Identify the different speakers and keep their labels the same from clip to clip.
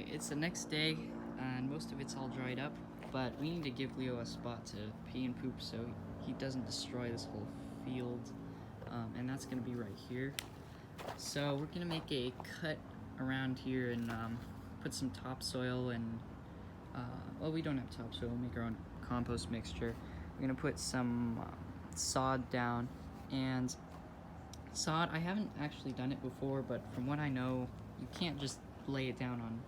Speaker 1: Alright, it's the next day, and most of it's all dried up, but we need to give Leo a spot to pee and poop so he doesn't destroy this whole field, and that's going to be right here. So we're going to make a cut around here and put some topsoil and, well, we don't have topsoil, we'll make our own compost mixture. We're going to put some sod down, and sod, I haven't actually done it before, but from what I know, you can't just lay it down on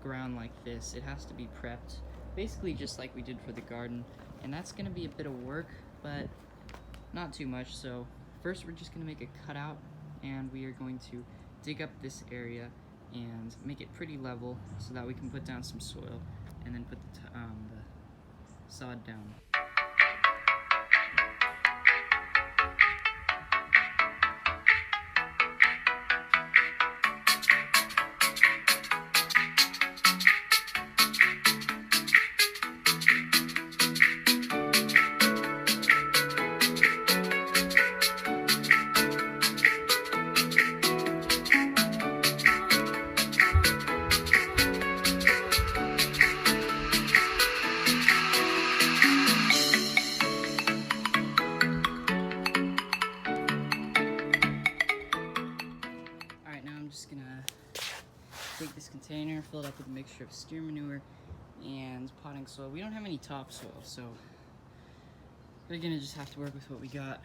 Speaker 1: ground like this. It has to be prepped, basically just like we did for the garden, and that's going to be a bit of work, but not too much. So first we're just going to make a cutout, and we are going to dig up this area and make it pretty level so that we can put down some soil and then put the sod down. Take this container, fill it up with a mixture of steer manure and potting soil. We don't have any topsoil, so we're gonna just have to work with what we got.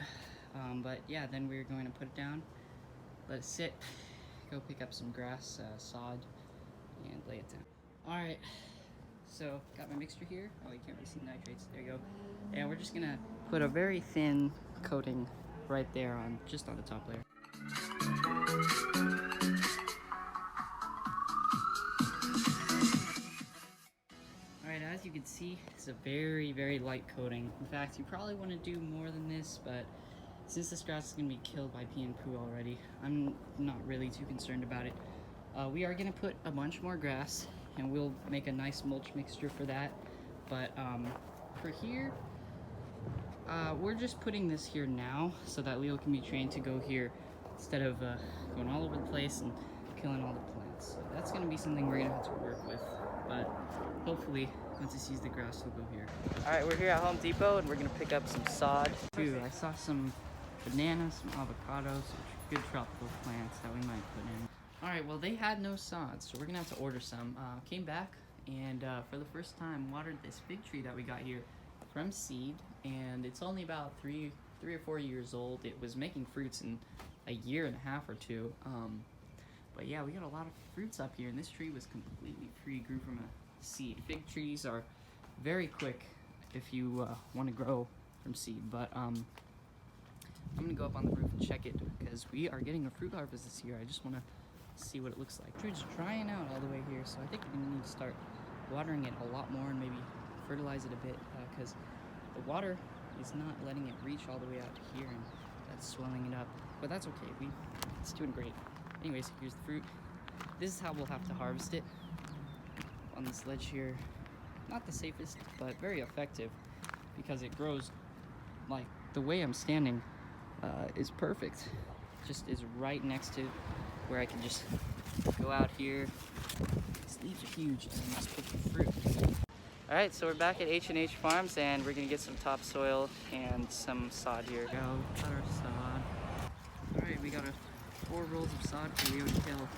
Speaker 1: But yeah, then we're going to put it down, let it sit, go pick up some grass, sod, and lay it down. Alright, so got my mixture here. Oh, you can't really see the nitrates. There you go. And we're just gonna put a very thin coating right there on just on the top layer. As you can see, it's a very light coating. In fact, you probably want to do more than this, but since this grass is going to be killed by pee and poo already, I'm not really too concerned about it. We are going to put a bunch more grass, and we'll make a nice mulch mixture for that. But for here, we're just putting this here now so that Leo can be trained to go here instead of going all over the place and killing all the plants. So that's going to be something we're going to have to work with, but hopefully once he sees the grass, he'll go here. Alright, we're here at Home Depot and we're going to pick up some sod. Too, I saw some bananas, some avocados, which are good tropical plants that we might put in. Alright, well they had no sod, so we're going to have to order some. Came back and for the first time watered this fig tree that we got here from seed, and it's only about three or 4 years old. It was making fruits in a year and a half or two. But yeah, we got a lot of fruits up here, and this tree was completely free, grew from a seed. Fig trees are very quick if you want to grow from seed, but I'm gonna go up on the roof and check it because we are getting a fruit harvest this year. I just want to see what it looks like. The tree's drying out all the way here, so I think we're gonna need to start watering it a lot more and maybe fertilize it a bit because the water is not letting it reach all the way out to here, and that's swelling it up. But that's okay. It's doing great. Anyways, here's the fruit. This is how we'll have to harvest it on this ledge here. Not the safest, but very effective because it grows like the way I'm standing is perfect. Just is right next to where I can just go out here. These leaves are huge and just pick the fruit. Alright, so we're back at H&H Farms and we're gonna get some topsoil and some sod here. Go, got our sod. Alright, we got 4 rolls of sod for Leo to kill.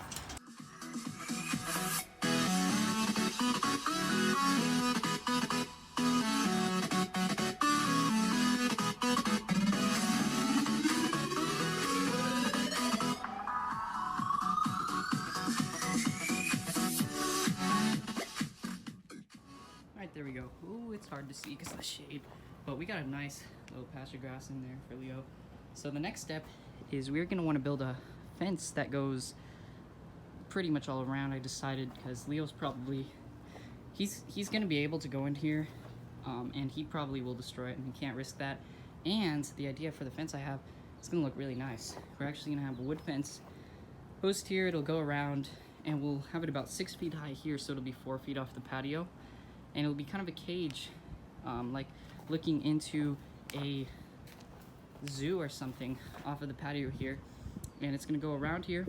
Speaker 1: Alright, there we go. Ooh, it's hard to see because of the shade, but we got a nice little patch of grass in there for Leo. So the next step is we're going to want to build a fence that goes pretty much all around. I decided because Leo's probably he's going to be able to go in here and he probably will destroy it, and he can't risk that. And the idea for the fence I have is going to look really nice. We're actually going to have a wood fence post here. It'll go around and we'll have it about 6 feet high here, so it'll be 4 feet off the patio, and it'll be kind of a cage, like looking into a zoo or something off of the patio here. And it's going to go around here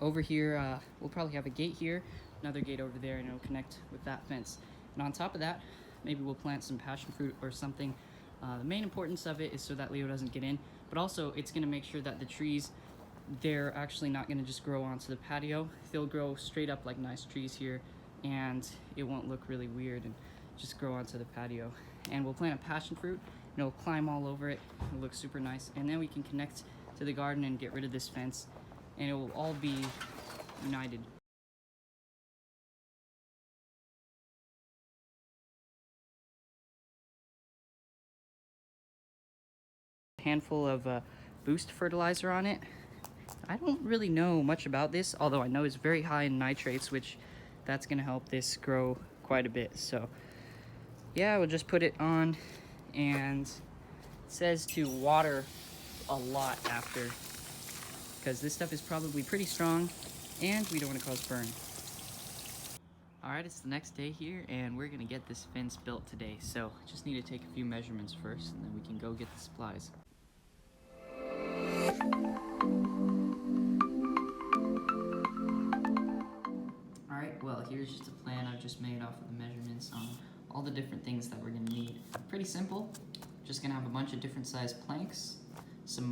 Speaker 1: Over here, we'll probably have a gate here, another gate over there, and it'll connect with that fence. And on top of that, maybe we'll plant some passion fruit or something. The main importance of it is so that Leo doesn't get in, but also it's gonna make sure that the trees, they're actually not gonna just grow onto the patio. They'll grow straight up like nice trees here, and it won't look really weird and just grow onto the patio. And we'll plant a passion fruit, and it'll climb all over it. It'll look super nice. And then we can connect to the garden and get rid of this fence, and it will all be united. Handful of boost fertilizer on it. I don't really know much about this, although I know it's very high in nitrates, which that's gonna help this grow quite a bit. So yeah, we'll just put it on, and it says to water a lot after, because this stuff is probably pretty strong and we don't want to cause burn. Alright, it's the next day here, and we're gonna get this fence built today, so just need to take a few measurements first, and then we can go get the supplies. Alright, well, here's just a plan I've just made off of the measurements on all the different things that we're gonna need. Pretty simple. Just gonna have a bunch of different sized planks, some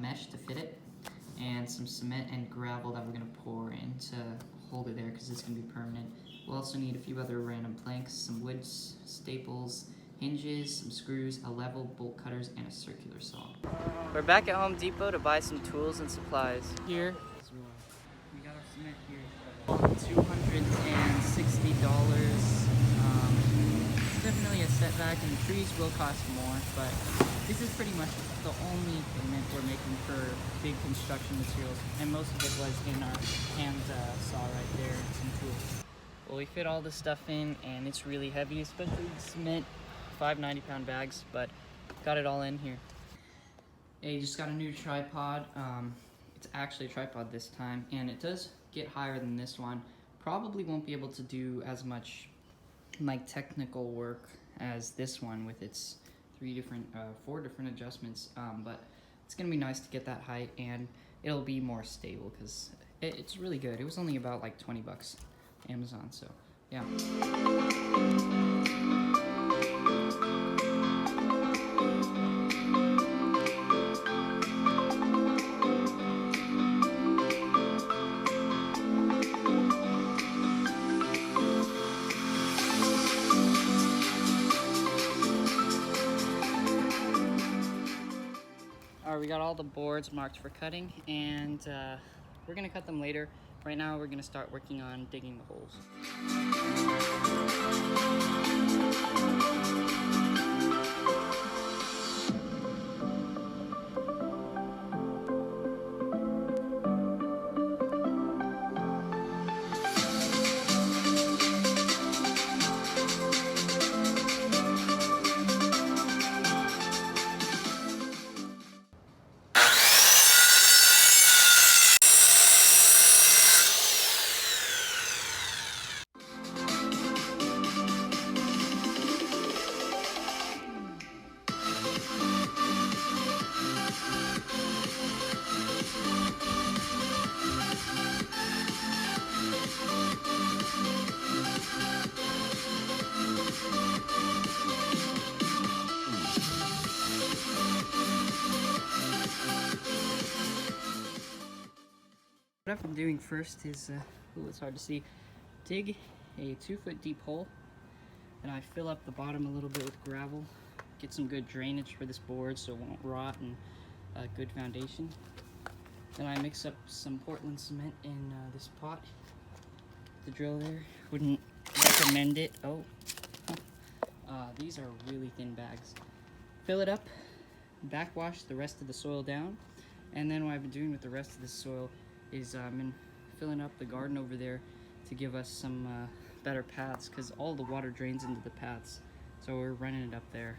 Speaker 1: mesh to fit it, and some cement and gravel that we're gonna pour in to hold it there, because it's gonna be permanent. We'll also need a few other random planks, some wood staples, hinges, some screws, a level, bolt cutters, and a circular saw. We're back at Home Depot to buy some tools and supplies. Here, we got our cement here. $260. It's definitely a setback, and the trees will cost more, but this is pretty much the only payment we're making for big construction materials, and most of it was in our hand saw right there and some tools. Well, we fit all this stuff in, and it's really heavy, especially the cement, 5 90-pound bags, but got it all in here. Hey, just got a new tripod. It's actually a tripod this time, and it does get higher than this one. Probably won't be able to do as much like technical work as this one with its 4 different adjustments, but it's gonna be nice to get that height, and it'll be more stable because it's really good. It was only about like 20 bucks Amazon, so yeah. Alright, we got all the boards marked for cutting, and we're gonna cut them later. Right now we're gonna start working on digging the holes. What I've been doing first is, it's hard to see, dig a 2-foot deep hole, and I fill up the bottom a little bit with gravel, get some good drainage for this board so it won't rot, and a good foundation. Then I mix up some Portland cement in this pot. The drill there, wouldn't recommend it. These are really thin bags. Fill it up, backwash the rest of the soil down, and then what I've been doing with the rest of the soil is I've been filling up the garden over there to give us some better paths, because all the water drains into the paths, so we're running it up there.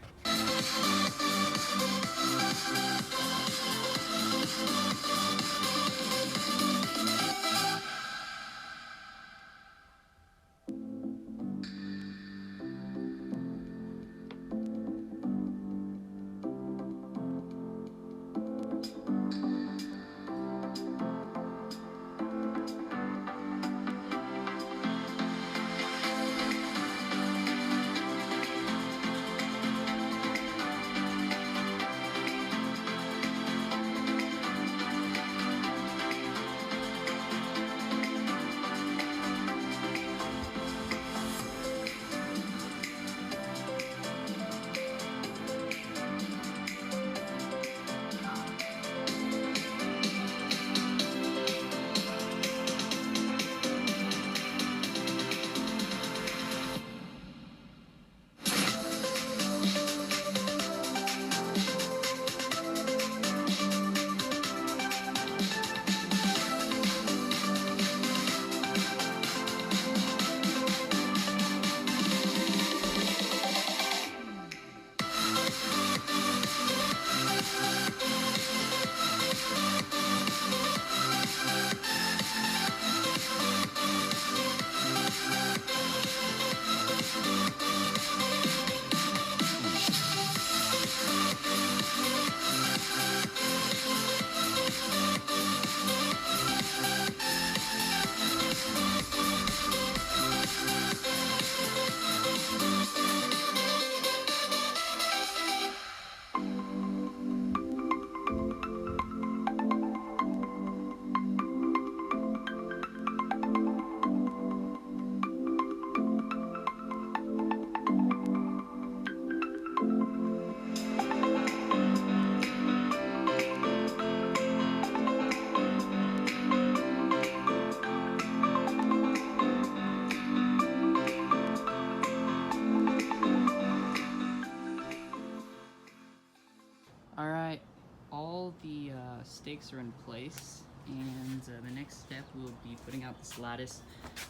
Speaker 1: stakes are in place, and the next step will be putting out this lattice.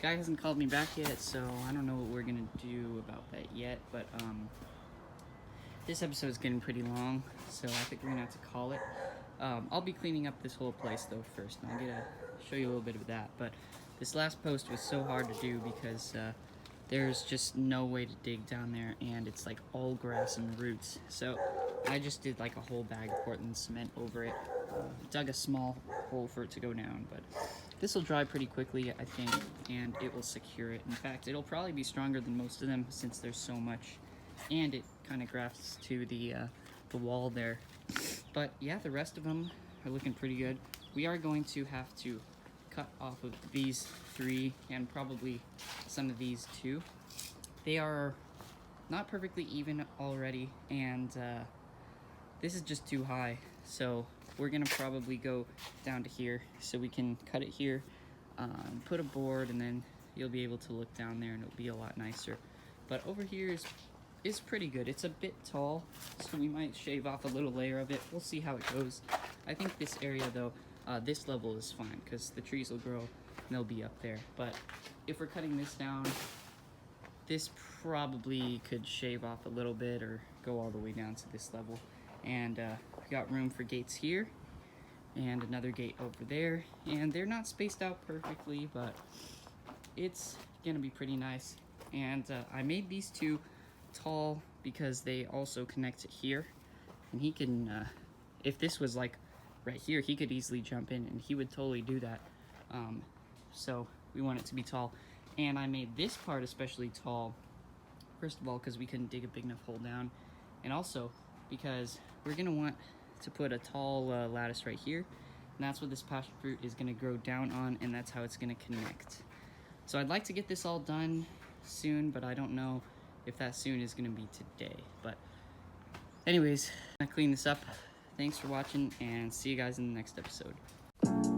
Speaker 1: Guy hasn't called me back yet, so I don't know what we're gonna do about that yet, but this episode is getting pretty long, so I think we're gonna have to call it. I'll be cleaning up this whole place though first, and I'll show you a little bit of that. But this last post was so hard to do because there's just no way to dig down there, and it's like all grass and roots. So I just did like a whole bag of Portland cement over it, dug a small hole for it to go down, but this will dry pretty quickly, I think, and it will secure it. In fact, it'll probably be stronger than most of them since there's so much, and it kind of grafts to the wall there. But yeah, the rest of them are looking pretty good. We are going to have to cut off of these 3 and probably some of these too. They are not perfectly even already, and this is just too high, so we're gonna probably go down to here so we can cut it here, put a board, and then you'll be able to look down there and it'll be a lot nicer. But over here is pretty good. It's a bit tall, so we might shave off a little layer of it. We'll see how it goes. I think this area though, this level is fine because the trees will grow and they'll be up there. But if we're cutting this down, this probably could shave off a little bit or go all the way down to this level. And we got room for gates here and another gate over there. And they're not spaced out perfectly, but it's gonna be pretty nice. And I made these 2 tall because they also connect here, and he can if this was like right here, he could easily jump in and he would totally do that. So we want it to be tall, and I made this part especially tall, first of all because we couldn't dig a big enough hole down, and also because we're gonna want to put a tall lattice right here, and that's what this passion fruit is gonna grow down on, and that's how it's gonna connect. So I'd like to get this all done soon, but I don't know if that soon is going to be today. But anyways, I'm going to clean this up. Thanks for watching, and see you guys in the next episode.